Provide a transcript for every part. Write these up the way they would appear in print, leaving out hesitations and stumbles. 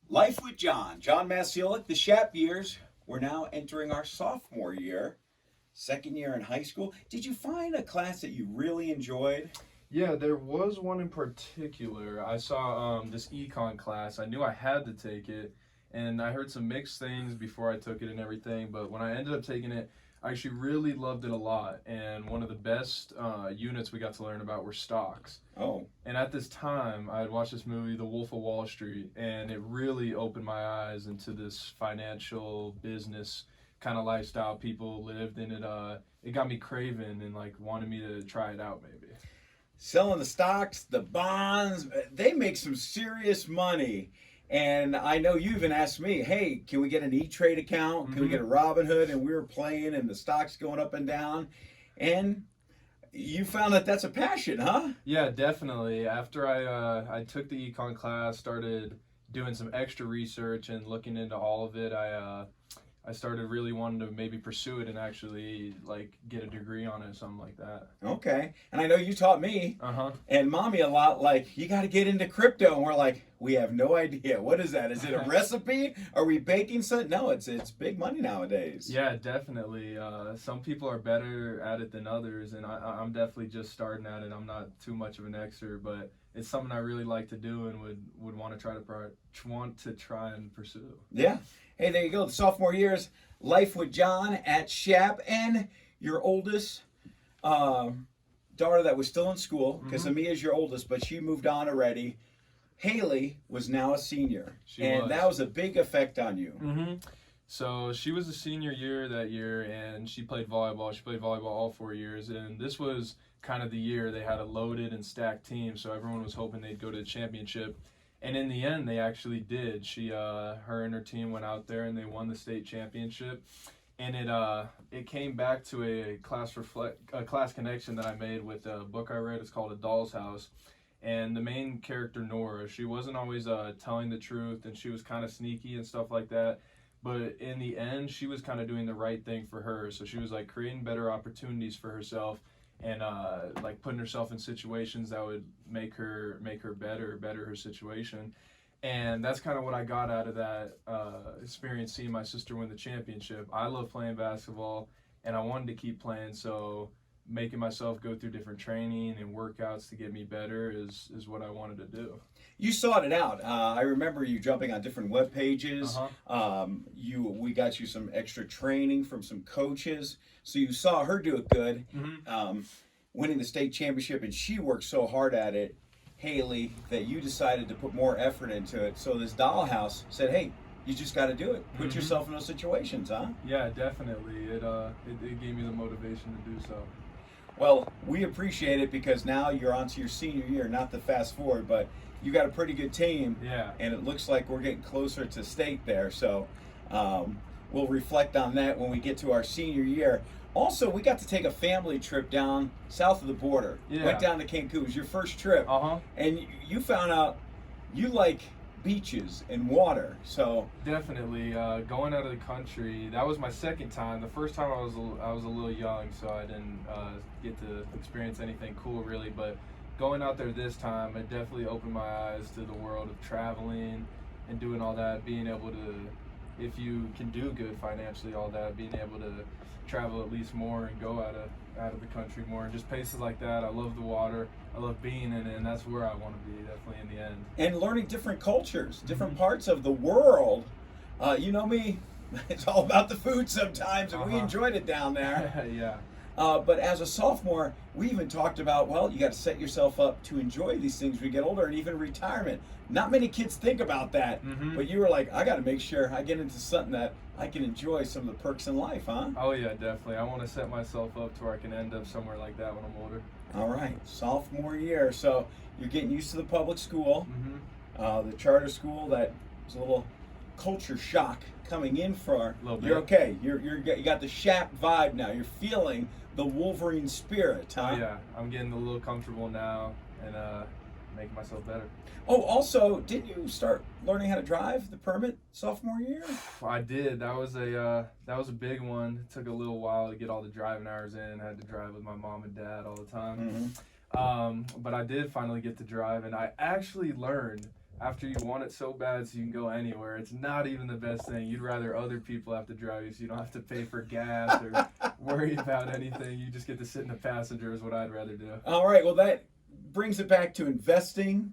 Life with John. John Masielek, the Shap years. We're now entering our sophomore year, second year in high school. Did you find a class that you really enjoyed? Yeah, there was one in particular. I saw this econ class. I knew I had to take it, and I heard some mixed things before I took it and everything. But when I ended up taking it, I actually really loved it a lot. And one of the best units we got to learn about were stocks. Oh, And at this time, I had watched this movie, The Wolf of Wall Street, and it really opened my eyes into this financial business kind of lifestyle people lived, and it got me craving and like wanted me to try it out maybe. selling the stocks, the bonds, they make some serious money. And I know you even asked me, hey, can we get an E-Trade account? Can we get a Robinhood? And we were playing and the stocks going up and down. And you found that that's a passion, huh? Yeah, definitely. After I took the econ class, started doing some extra research and looking into all of it, I started really wanting to maybe pursue it and actually like get a degree on it, or something like that. Okay. And I know you taught me Uh huh. and mommy a lot, like, you got to get into crypto. And we're like, we have no idea. What is that? Is it a recipe? Are we baking something? No, it's big money nowadays. Yeah, definitely. Some people are better at it than others, and I'm definitely just starting at it. I'm not too much of an expert, but it's something I really like to do and would want to try and pursue. Yeah. Hey, there you go. The sophomore year's Life with John at Shap. And your oldest daughter that was still in school, because Amia's your oldest, but she moved on already. Haley was now a senior. And that was a big effect on you. Mm-hmm. So she was a senior year that year, and she played volleyball. She played volleyball all 4 years, and this was kind of the year they had a loaded and stacked team. So everyone was hoping they'd go to the championship, and in the end, they actually did. Her and her team went out there and they won the state championship, and it came back to a class connection that I made with a book I read. It's called A Doll's House. And the main character Nora, she wasn't always telling the truth, and she was kind of sneaky and stuff like that, but in the end she was kind of doing the right thing for her. So she was like creating better opportunities for herself, and like putting herself in situations that would make her better her situation. And that's kind of what I got out of that experience, seeing my sister win the championship. I love playing basketball, and I wanted to keep playing, so making myself go through different training and workouts to get me better is what I wanted to do. You sought it out. I remember you jumping on different web pages. Uh-huh. We got you some extra training from some coaches, so you saw her do it good, Mm-hmm. winning the state championship, and she worked so hard at it, Haley, that you decided to put more effort into it. So this dollhouse said, "Hey, you just got to do it. Put yourself in those situations, huh?" Yeah, definitely. It gave me the motivation to do so. Well, we appreciate it because now you're on to your senior year, not the fast forward, but you got a pretty good team, Yeah. and it looks like we're getting closer to state there. So we'll reflect on that when we get to our senior year. Also, we got to take a family trip down south of the border. Yeah. Went down to Cancun. It was your first trip, Uh-huh. and you found out you like beaches and water. So Definitely. Going out of the country, that was my second time. The first time I was a little young, so I didn't get to experience anything cool really. But going out there this time, it definitely opened my eyes to the world of traveling and doing all that. Being able to, if you can do good financially, all that, being able to travel at least more and go out of the country more, and just places like that. I love the water. I love being in it, and that's where I want to be, definitely, in the end. and learning different cultures, different parts of the world. You know me, it's all about the food sometimes, and we Uh-huh. enjoyed it down there. Yeah. But as a sophomore, we even talked about, well, you got to set yourself up to enjoy these things when you get older, and even retirement. Not many kids think about that, Mhm. but you were like, I got to make sure I get into something that I can enjoy some of the perks in life, huh? Oh yeah, definitely. I want to set myself up to where I can end up somewhere like that when I'm older. All right, sophomore year. So you're getting used to the public school, Mhm. the charter school. That was a little culture shock coming in for. Little bit. You're okay. You got the Shap vibe now. You're feeling the Wolverine spirit, huh? Oh yeah, I'm getting a little comfortable now and making myself better. Oh, also, didn't you start learning how to drive the permit sophomore year? I did. That was a big one. It took a little while to get all the driving hours in. I had to drive with my mom and dad all the time. Mm-hmm. But I did finally get to drive, and I actually learned after you want it so bad so you can go anywhere, it's not even the best thing. You'd rather other people have to drive you so you don't have to pay for gas or worry about anything. You just get to sit in the passenger is what I'd rather do. All right, well, that brings it back to investing,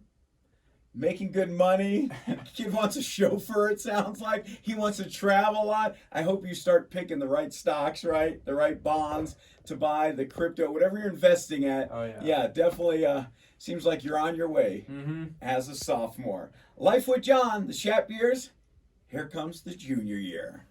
making good money. Kid wants a chauffeur, it sounds like. He wants to travel a lot. I hope you start picking the right stocks, right? The right bonds to buy, the crypto, whatever you're investing at. Oh, yeah. Yeah, definitely seems like you're on your way as a sophomore. Life with John, the Shap years. Here comes the junior year.